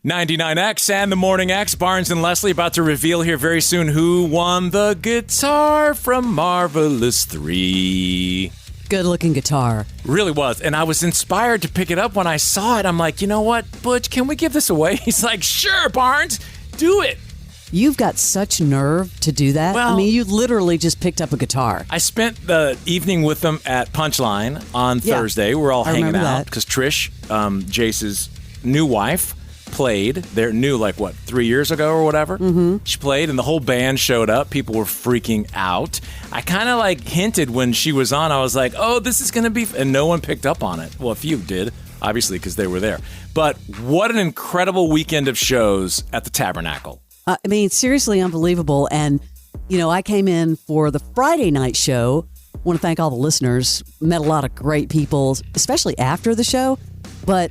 99X and the Morning X. Barnes and Leslie about to reveal here very soon who won the guitar from Marvelous 3. Good-looking guitar. Really was. And I was inspired to pick it up when I saw it. I'm like, you know what, Butch, can we give this away? He's like, sure, Barnes, do it. You've got such nerve to do that. Well, I mean, you literally just picked up a guitar. I spent the evening with them at Punchline on Thursday. We're all hanging out because Trish, Jace's new wife, played. They're new, 3 years ago or whatever. Mm-hmm. She played, and the whole band showed up. People were freaking out. I kind of hinted when she was on. I was like, oh, this is going to be... And no one picked up on it. Well, a few did, obviously, because they were there. But what an incredible weekend of shows at the Tabernacle. I mean, seriously unbelievable. And, I came in for the Friday night show. I want to thank all the listeners. Met a lot of great people, especially after the show. But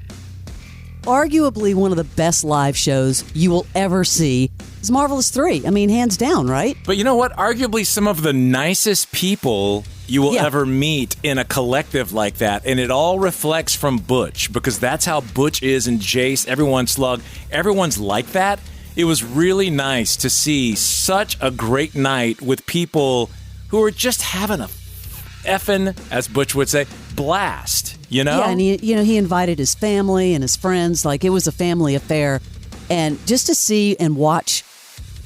arguably one of the best live shows you will ever see is Marvelous 3. I mean, hands down, right? But you know what? Arguably some of the nicest people you will ever meet in a collective like that. And it all reflects from Butch, because that's how Butch is, and Jace, everyone's Slug. Everyone's like that. It was really nice to see such a great night with people who are just having a effing, as Butch would say, blast, Yeah, and he invited his family and his friends. It was a family affair. And just to see and watch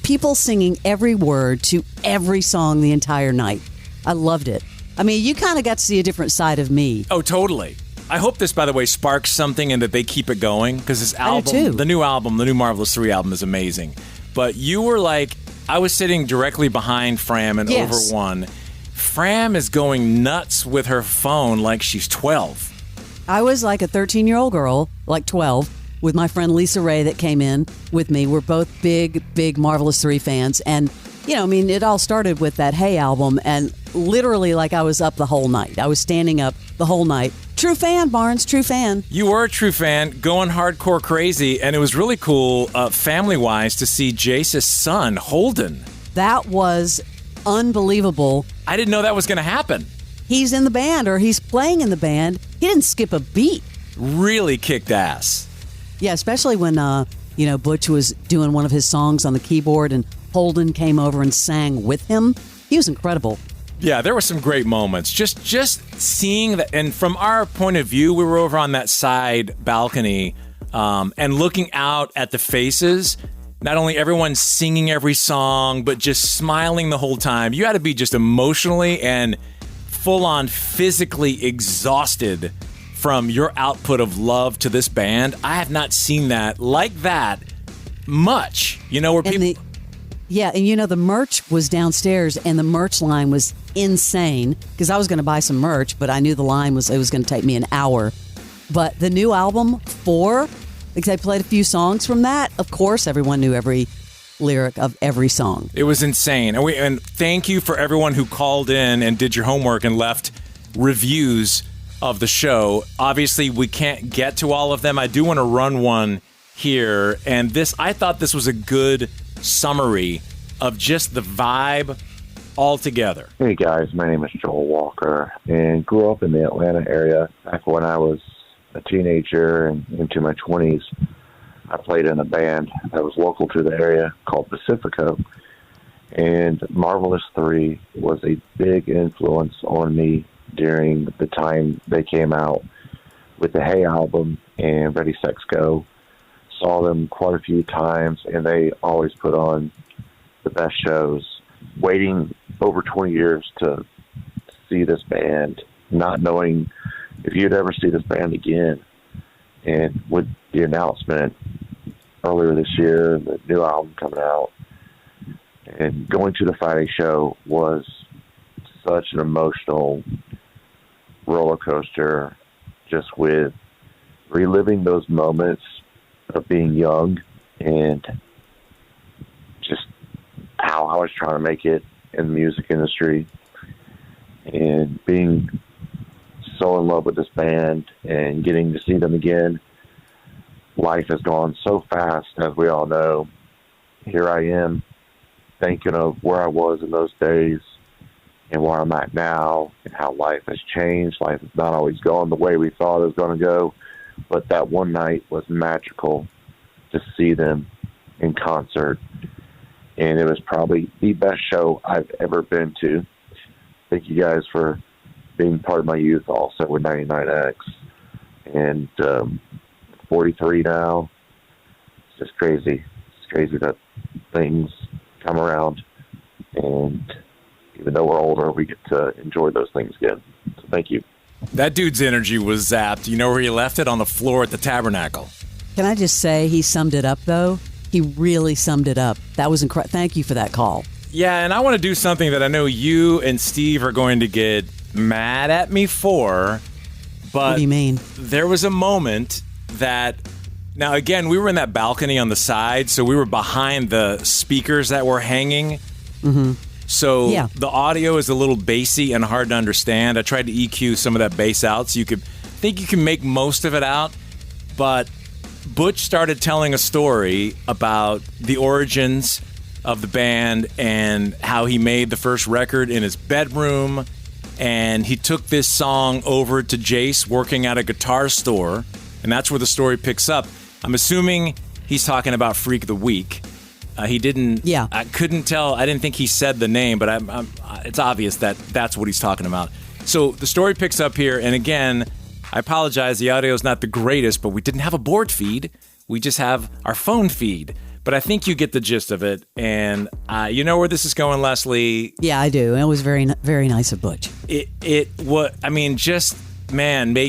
people singing every word to every song the entire night. I loved it. I mean, you kind of got to see a different side of me. Oh, totally. I hope this, by the way, sparks something and that they keep it going, because this album, the new Marvelous 3 album is amazing. But you were I was sitting directly behind Fram and over one. Fram is going nuts with her phone like she's 12. I was like a 13-year-old girl, 12, with my friend Lisa Ray that came in with me. We're both big, big Marvelous 3 fans. And, it all started with that Hey album. And literally, I was up the whole night. I was standing up the whole night. True fan, Barnes, true fan. You were a true fan, going hardcore crazy. And it was really cool, family-wise, to see Jace's son, Holden. That was unbelievable. I didn't know that was going to happen. He's in the band, or he's playing in the band. He didn't skip a beat. Really kicked ass. Yeah, especially when, Butch was doing one of his songs on the keyboard and Holden came over and sang with him. He was incredible. Yeah, there were some great moments. Just seeing that, and from our point of view, we were over on that side balcony and looking out at the faces. Not only everyone singing every song, but just smiling the whole time. You had to be just emotionally and full-on physically exhausted from your output of love to this band. I have not seen that like that much. Where people... and the merch was downstairs, and the merch line was insane, because I was going to buy some merch, but I knew the line was going to take me an hour. But the new album, 4... I played a few songs from that. Of course, everyone knew every lyric of every song. It was insane. And thank you for everyone who called in and did your homework and left reviews of the show. Obviously, we can't get to all of them. I do want to run one here. And I thought this was a good summary of just the vibe altogether. Hey, guys. My name is Joel Walker, and grew up in the Atlanta area back when I was a teenager and into my 20s. I played in a band that was local to the area called Pacifico, and Marvelous 3 was a big influence on me during the time they came out with the Hey album and Ready, Sex, Go. Saw them quite a few times, and they always put on the best shows. Waiting over 20 years to see this band, not knowing if you'd ever see this band again. And with the announcement earlier this year, the new album coming out, and going to the Friday show was such an emotional roller coaster, just with reliving those moments of being young and just how I was trying to make it in the music industry, and being so in love with this band and getting to see them again. Life has gone so fast, as we all know. Here I am thinking of where I was in those days and where I'm at now, and how life has changed. Life has not always gone the way we thought it was going to go, but that one night was magical to see them in concert. And it was probably the best show I've ever been to. Thank you guys for being part of my youth also with 99X. And 43 now. It's just crazy. It's crazy that things come around. And even though we're older, we get to enjoy those things again. So thank you. That dude's energy was zapped. You know where he left it? On the floor at the Tabernacle. Can I just say he summed it up, though? He really summed it up. That was incredible. Thank you for that call. Yeah, and I want to do something that I know you and Steve are going to get mad at me for. But what do you mean? There was a moment that... Now, again, we were in that balcony on the side, so we were behind the speakers that were hanging. Mm-hmm. So the audio is a little bassy and hard to understand. I tried to EQ some of that bass out so you could think you can make most of it out. But Butch started telling a story about the origins of the band and how he made the first record in his bedroom. And he took this song over to Jace working at a guitar store. And that's where the story picks up. I'm assuming he's talking about Freak of the Week. He didn't. Yeah. I couldn't tell. I didn't think he said the name, but it's obvious that that's what he's talking about. So the story picks up here, and again, I apologize. The audio is not the greatest, but we didn't have a board feed. We just have our phone feed. But I think you get the gist of it, and you know where this is going, Leslie. Yeah, I do. It was very, very nice of Butch. Made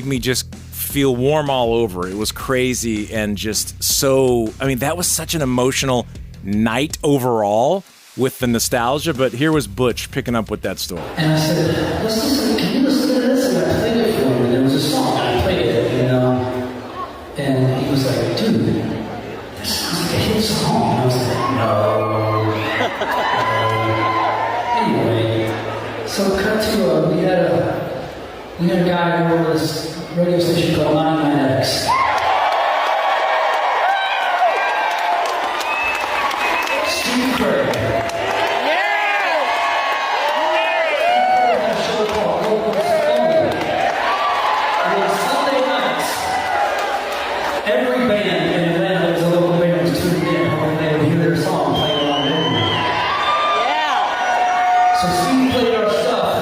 me just feel warm all over. It was crazy and just so. I mean, that was such an emotional night overall with the nostalgia, but here was Butch picking up with that story. And I said, can you listen to this? And I played it for him, and there was a song, and I played it, and he was like, dude, that sounds like a hit song. And I was like, no. Anyway, so cut to, we had a guy over this radio station called 99X. Steve Craig. Every band in Atlanta that was a local band was tuned in, hoping they would hear their song played on their radio. Yeah. So Steve played our stuff,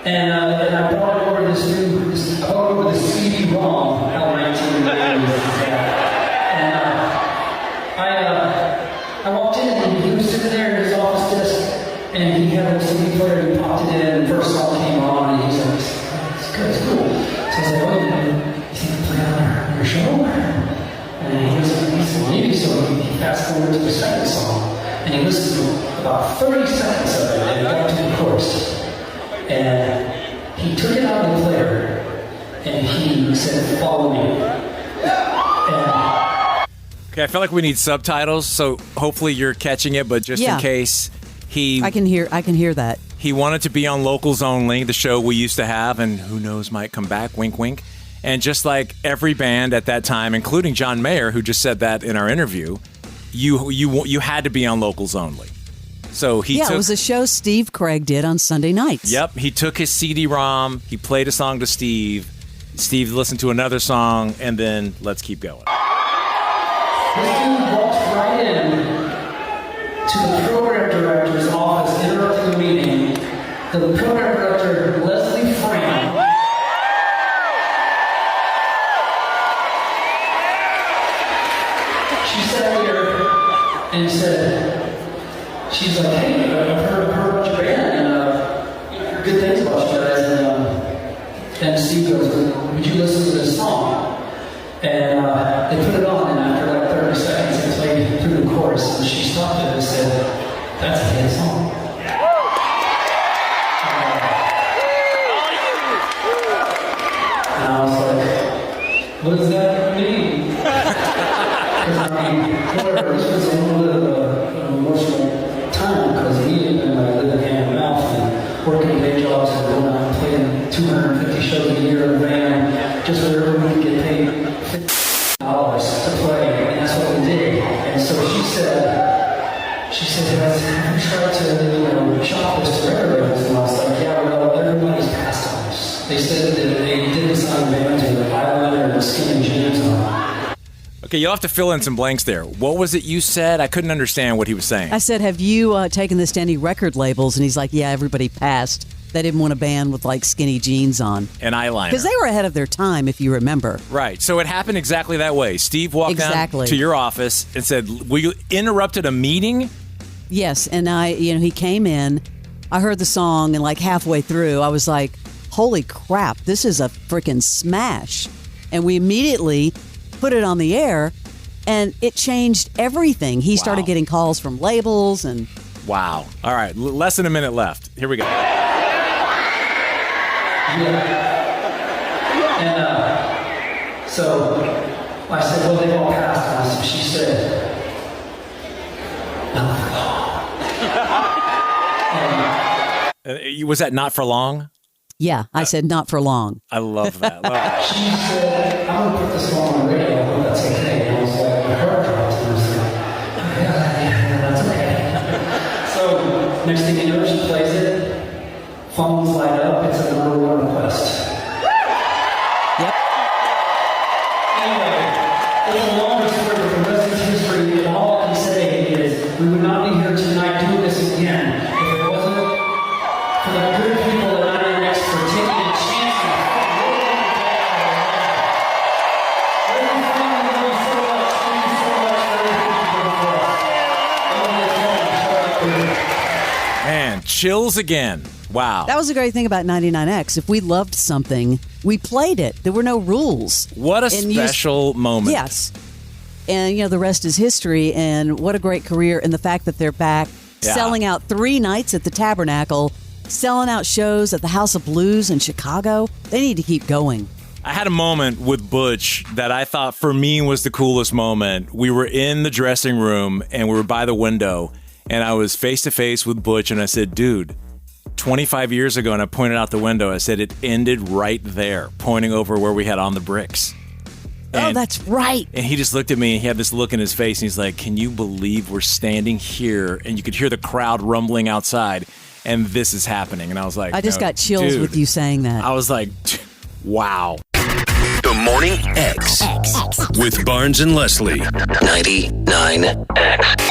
and I brought over this CD-ROM, L19 and I walked in and he was sitting there in his office desk, and he had a CD player and he popped it in, and the first song came on, and he was like, it's good, it's cool. So I was like, oh, you think you play on your show? And he said, maybe. So he fast forward to the second song, and he listened to about 30 seconds of it, and he got to the chorus. And he took it out of the player, and he said, follow me. Okay, I feel like we need subtitles, so hopefully you're catching it, but just in case, I can hear that. He wanted to be on Locals Only, the show we used to have, and who knows, might come back, wink, wink. And just like every band at that time, including John Mayer, who just said that in our interview, you had to be on Locals Only. So it was a show Steve Craig did on Sunday nights. Yep, he took his CD-ROM, he played a song to Steve, Steve listened to another song, and then let's keep going. This dude walked right in to the program director's office, interrupting the meeting. The program director, Leslie Fram, she sat there and said, she's like, hey, I've heard about your band, and heard good things about you guys. And Steve goes, would you listen to this song? And they put it on, and after like 30 seconds, they played through the chorus, and she stopped it and said, that's a hit song. And I was like, what does that mean? Because whatever, this was a little bit of an emotional time, because we had been like living hand to mouth and working day jobs and going out and playing 250 shows a year in a van, just so everyone could get paid $50 to play, and that's what we did. And so she said, have you tried to, shop this to record labels? And I was like, yeah, well, everybody's passed on us. They said that they didn't sign bands with Islander and Skinny Jeans on. Okay, you'll have to fill in some blanks there. What was it you said? I couldn't understand what he was saying. I said, have you taken this to any record labels? And he's like, yeah, everybody passed. They didn't want a band with like skinny jeans on. And eyeliner. Because they were ahead of their time, if you remember. Right. So it happened exactly that way. Steve walked down to your office and said, we interrupted a meeting? Yes. And he came in. I heard the song, and like halfway through, I was like, holy crap, this is a freaking smash. And we immediately put it on the air, and it changed everything. He started getting calls from labels and... Wow. All right, less than a minute left. Here we go. Yeah. And so I said, well, they've all passed now. So she said, not for long. Was that not for long? Yeah, I said not for long. I love that. She said, I'm going to put this song on the radio. I hope that's okay. And I was like, my heart dropped. And I was like, yeah, that's okay. So next thing you know, she plays it. Phones light up. It's a number one request. Yep. Anyway, it's a longer story, but the rest is history. And all I can say is we would not be here tonight doing this again if it wasn't for the good people that I'm next for taking a chance Man, chills again. Wow. That was the great thing about 99X. If we loved something, we played it. There were no rules. What a special moment. Yes. And, the rest is history. And what a great career. And the fact that they're back selling out 3 nights at the Tabernacle, selling out shows at the House of Blues in Chicago. They need to keep going. I had a moment with Butch that I thought for me was the coolest moment. We were in the dressing room and we were by the window, and I was face to face with Butch, and I said, dude, 25 years ago, and I pointed out the window, I said, it ended right there, pointing over where we had On the Bricks. And, that's right. And he just looked at me, and he had this look in his face, and he's like, can you believe we're standing here? And you could hear the crowd rumbling outside, and this is happening. And I was like, I just got chills with you saying that. I was like, wow. The Morning X with Barnes and Leslie. 99X.